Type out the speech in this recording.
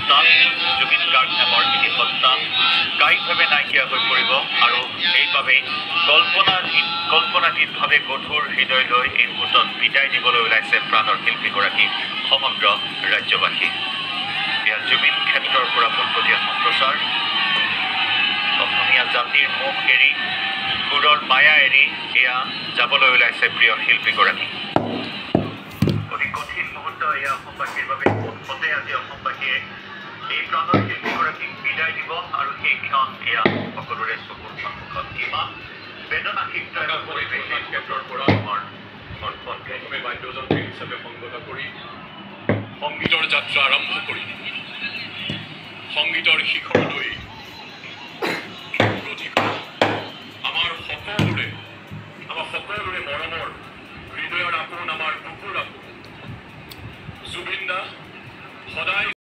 হত্যা জুবিন গাৰ্গ নামৰ এটি হত্যা কায়িকভাৱে নাইকিয়া হৈ পৰিব আৰু সেইবাবেই কল্পনাতীতভাৱে গধুৰ হৃদয় লৈ এই মুহূৰ্তত বিদায় দিবলৈ ওলাইছে প্ৰাণৰ শিল্পীগৰাকী সমগ্ৰ ৰাজ্যবাসী। এয়া জুবিন ক্ষেত্ৰৰ পৰা পোনপটীয়া সম্প্ৰচাৰ। অসমীয়া জাতিৰ মুখ এৰি সুৰৰ মায়া এৰি এয়া যাবলৈ ওলাইছে প্ৰিয় শিল্পীগৰাকী। অতি কঠিন মুহূৰ্ত এয়া অসমবাসীৰ বাবে। মুঠতে আজি অসমবাসীয়ে এই প্ৰাণৰ শিল্পীগৰাকীক বিদায় দিব আৰু সেই ক্ষণ এয়া সকলোৰে চকুৰ সন্মুখত। ইমান বেদনাসিক্ত এটা পৰিৱেশ ক্ষেত্ৰৰ পৰা আমাৰ প্ৰথমে বাদ্যযন্ত্ৰী হিচাপে সংগত কৰি সংগীতৰ যাত্ৰা আৰম্ভ কৰি সংগীতৰ শিখৰলৈ আমাৰ সকলোৰে মৰমৰ হৃদয়ৰ আপোন আমাৰ বুকুৰ আপোন জুবিন দা সদায়